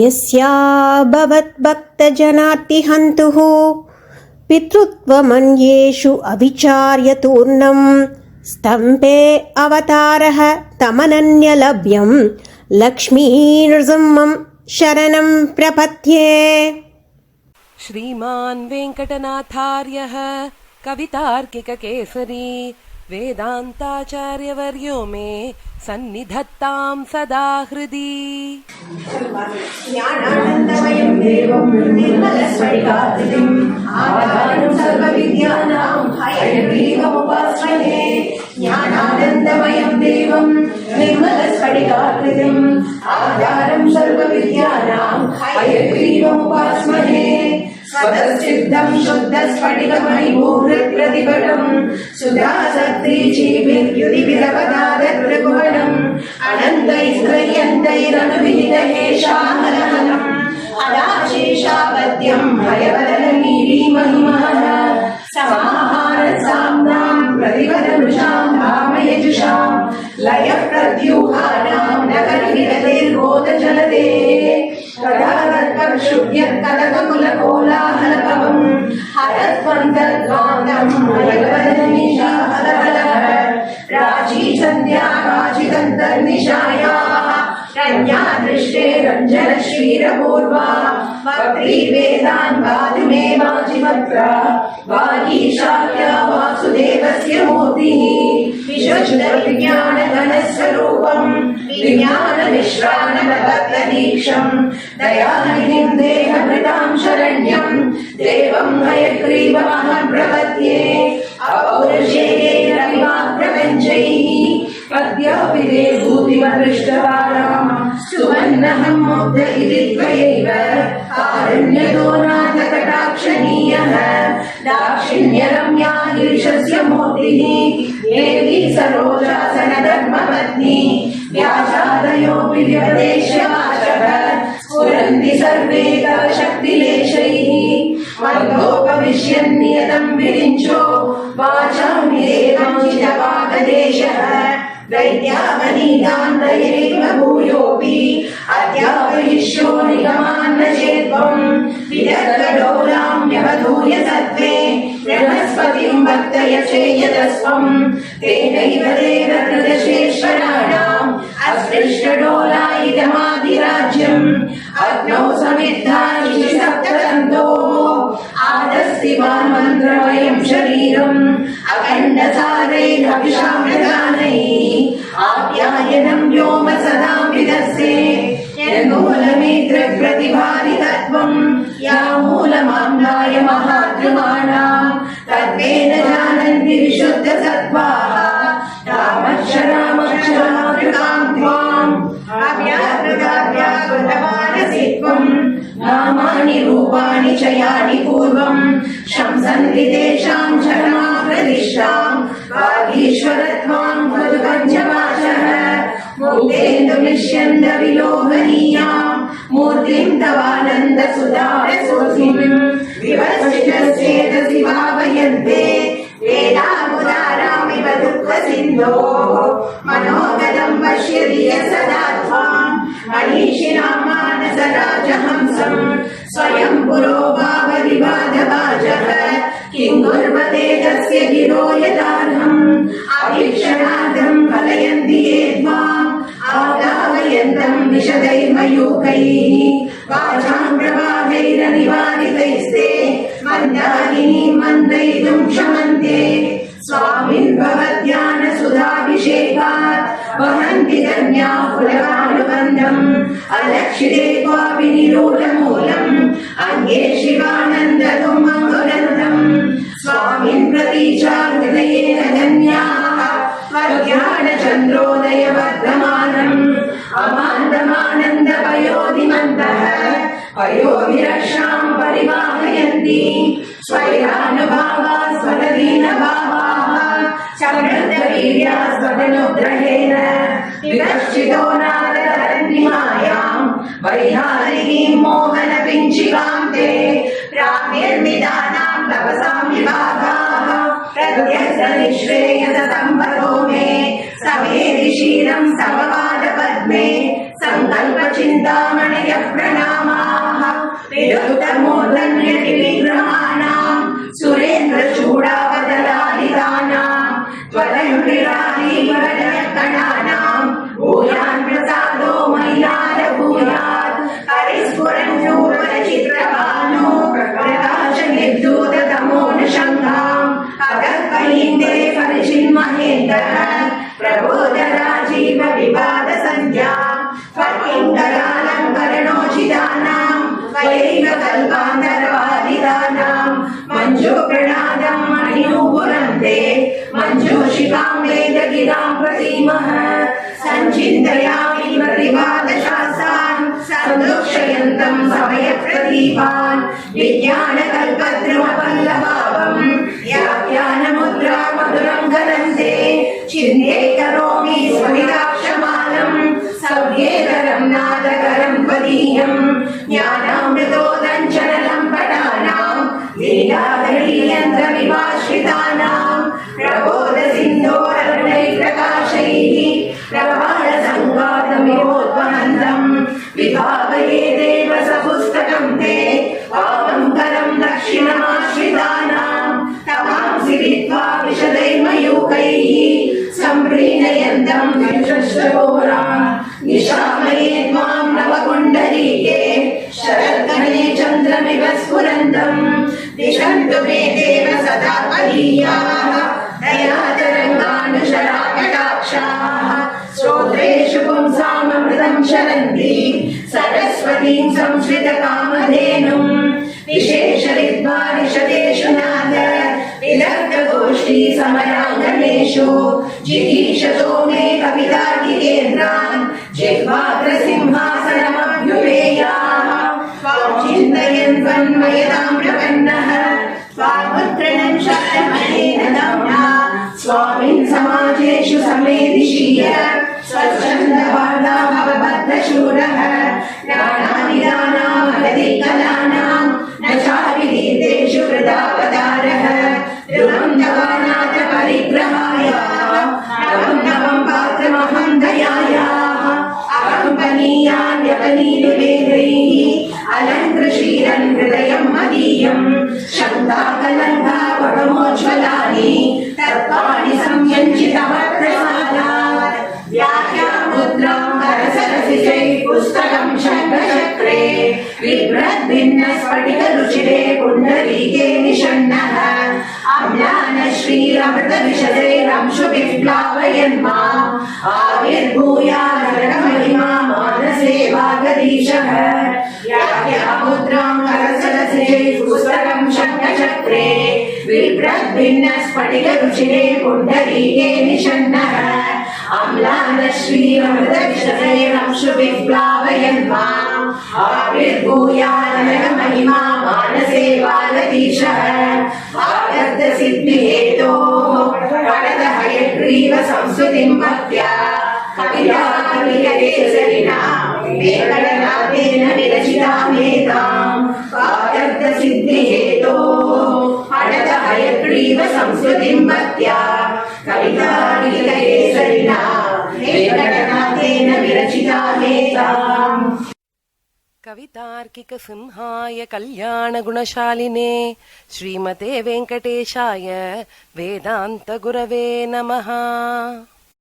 यस्याभवद्भक्तजनार्तिहन्तुः पितृत्वमन्येषु अविचार्यतूर्णं स्तम्भे अवतारः तमनन्यलभ्यं लक्ष्मीनृसिंहं शरणं प्रपद्ये। श्रीमान् वेङ्कटनाथार्यः कवितार्किककेसरी वेदान्ताचार्यवर्यो मे सन्निधत्तां सदा हृदि। ज्ञानानन्दमयं देवं निर्मलस्फटिकाकृतिम् आधारं सर्वविद्यानां हयग्रीवमुपास्महे। ज्ञानानन्दमयं देवं निर्मलस्फटिकाकृतिम् आधारं सर्वविद्यानां हयग्रीवमुपास्महे। स्वतःसिद्धं शुद्धस्फटिकमणिभूहृत्प्रतिपटं सुधासक्तिचीभिर्युधिविरपदादत्रकुवणम् अनन्तैस्त्रय्यन्तैरनुविहितहेशाहलहलम् अदाशेषावद्यं हयवदनमीडीमहिमः समाहारसाम्नां प्रतिपदमृषां धामयजुषां लयप्रद्यूहानां नगरविरतेर्गोतजलदे कदाकर्षुभ्यत्कलककुलकोलाहलपवम् हरत्वन्तर्गानं हयवदनीशाहलहलः राजीसन्ध्या राजिदन्तर्निशायाः रञ्जादृष्टे रञ्जनश्रीरपूर्वा वक्त्री वेदान् वादिमे वाजिवक्त्रा वागीशाख्या वासुदेवस्य मूर्तिः विशुद्धविज्ञानघनस्वरूपं विज्ञानविश्राणभक्तदीक्षं दयानिधिं देहभृतां शरण्यं देवं हयग्रीवमहं प्रपद्ये। अपौरुषेयैरविवाप्रपञ्चैः अद्यापि ते भूतिमदृष्टवानां सुवर्णहं मुग्ध इति त्वयैव कारुण्यतो नाथकटाक्षणीयः दाक्षिण्यरम्या ईशस्य मूर्तिः देवी सरोजासनधर्मपत्नी व्यासादयोऽपि व्यपदेश्यवाचः स्फुरन्ति सर्वे तव शक्तिलेशैः मन्दोपविश्यन्नियतं विरिञ्चो वाचां विदेवाञ्चितपाकदेशः दैत्यावनीतान्तयैव भूयोऽपि अद्यापयिष्यो निगमान्न चेत्त्वं विदर्गडोलां व्यवधूय सत्त्वे बृहस्पतिं भक्तय चेयतस्त्वं तेनैव देवकृतशेश्वराणाम् अस्पृष्टडोलायितमादिराज्यम् अग्नौ समिद्धानि सप्ततन्तोः आदस्तिवान् मन्त्रमयं शरीरम् अखण्डसारैरभिषामृतानैः आप्यायनं व्योम सदा विदस्ते यन्मूलमेतृप्रतिभारितत्वं या मूलमाम्नाय महाद्रुमाणां तत्त्वेन जानन्ति विशुद्धसत्त्वाः तामक्षरामक्षरामृतां त्वाम् अव्याकृताव्याकृतमानसि त्वं नामानि रूपाणि च यानि पूर्वं शंसन्ति तेषां क्षरमाप्रदिष्टां वागीश्वरत्वां खलु पञ्चवाचः मुक्तेन्दुनिष्यन्दविलोभनीयां मूर्तिं तवानन्दसुधारसोऽस्मिं विवस्वितश्चेतसि भावयन्ते वेदामुदारामिव दुःखसिन्धोः मनोगतं पश्यति यः सदा त्वां मनीषिणां मानसराजहंसं स्वयं पुरो भावविवादवाचः किं कुर्वते तस्य गिरो यदार्हम् अभीक्षणार्थं कलयन्ति ये त्वाम् आदावयन्तं विशदैर्मयूखैः वाचां प्रवाहैरनिवारितैस्ते मन्दाकिनीं मन्दयितुं क्षमन्ते स्वामिन् भवद्ध्यानसुधाभिषेकात् वहन्ति धन्याः कुलकानुबन्धम् अलक्षिते क्वापि निरूढमूलम् अङ्गे शिवानन्दतुम् अङ्गुरन्दम् स्वामिन् प्रतीचा हृदयेन धन्याः वर्ध्यानचन्द्रोदय वर्धमानम् अमान्दमानन्दपयोधिमन्तः पयोभिरक्षां परिवाहयन्ति स्वैरानुभावा स्वरदीनभावाः समृद्धवीर्या स्वतनुग्रहेण विकर्षितो नारदरन्निमायां वैहारिणीं मोहनपिञ्चिकां ते प्राप्यर्निदानां तपसां विभागाः प्रत्यक्षनिःश्रेयससम्पदो मे समेधि क्षीरं समवादपद्मे సంకల్ప చింతామణయ ప్రణామాః విరుద్ధమూర్ధన్యటి విగ్రహాణాం సురేంద్ర చూడావదలాదితానాం త్వదండ్రిరాదీవరకణానాం భూయాన్ ప్రసాదో మయిలాల భూయాత్ హరిస్ఫురన్ నూపర చిత్రభాను ప్రకాశ నిర్దూత తమోనుషంగాం అగర్భయిందే పరిచిన్మహేంద్ర ప్రబోధ రాజీవ వివాద సంధ్యా ఫట్కింకరాలంకరణోచితానాం వైవ కల్పాంతరవాదితానాం మంజు ప్రణాదం మణినూపురంతే మంజూషికాం వేదగిరాం ప్రసీమః సంచింతయామి ప్రతిపాదశాస్త్రాన్ సందుక్షయంతం సమయప్రదీపాన్ విజ్ఞానకల్పద్రుమపల్లభావం వ్యాఖ్యానముద్రా మధురం గదంతే చిందే కరోమి స్ఫటికాక్షమాలం సవ్యేతరం నాదకరం పదీయం జ్ఞానామృతోదంచనలం పటానాం లీలాదలీయంత్ర విభాషితానాం ప్రబోధ సింధోరరుణై ప్రకాశైః ప్రవాళ సంఘాతమివోద్వహంతం విభావయే దేవ సపుస్తకం తే పావం కరం దక్షిణమాశ్రితానాం తమాంసి విద్వా విశదైర్మయూకైః సంప్రీణయంతం విశశ్రఘోరాన్ నిశామయే త్వాం నవకుండలీకే శరద్గణే చంద్రమివ స్ఫురంతం దిశन्तు మే దేవ సదా కలీయాః దయాతరంగానుశరాకటాక్షాః శ్రోత్రేషు పుంసామృతం శరంతి సరస్వతీం సంశ్రితకామధేనుం విశేష విద్వానిషదేషు నాద విదగ్ధగోష్ఠీ సమరాంగణేషు జిగీషతో మే కవితాకికేంద్రాన్ జిహ్వాగ్రసింహాసనమభ్యుపేయాః త్వాం చింతయన్ తన్మయతాం ప్రపన్నః త్వాముత్రణం శక్తమనేన దమ్నా స్వామిన్ సమాజేషు సమేదిషీయ స్వచ్ఛందవాదా భవభద్రశూరః నానానిదానామగదికలానాం న చావిదీర్దేషు కృతావతారः ధ్రువం జవానాథ పరిగ్రహాయ నవం నవం పాత్రమహం దయాయాः అహం పనీయాన్యపనీనివేदैः అలంకృషీరన్ హృదయం మదీయం శంకాకలంకా వడమోజ్వలాని తత్వాని సంయంచితమప్రసాదాత్ వ్యాఖ్యాముద్రాం కరసరసిజై పుస్తకం శంఖచక్రే బిభ్రద్భిన్న స్ఫటిక రుచిరే పుండరీకే నిషణ్ణః అమ్లాన శ్రీరమృత విశదైరంశు విప్లావయన్మా ఆవిర్భూయాదరమహిమా మానసే వాగదీశః వ్యాఖ్యాముద్రాం కరసరసిజై పుస్తకం శంఖచక్రే బిభ్రద్భిన్న స్ఫటిక రుచిరే పుండరీకే నిషణ్ణః అమ్లాన శ్రీరమృత విశదైరంశు విప్లావయన్మా ఆవిర్భూయాదరమహిమా మానసే వాగదీశः ఆగర్ధ సిద్ధి హేతోః పడద హయగ్రీవ సంస్కృతిం భక్త్యా కవితాకేసరినా వేంకటనాథేన విరచితామేతాం ఆగర్ధ సిద్ధి హేతోః పడద హయగ్రీవ సంస్కృతిం భక్త్యా కవితాకేసరినా వేంకటనాథేన విరచితామేతాం. కవితార్కిక సింహాయ కళ్యాణ గుణశాలినే శ్రీమతే వెంకటేశాయ వేదాంత గురవే నమః.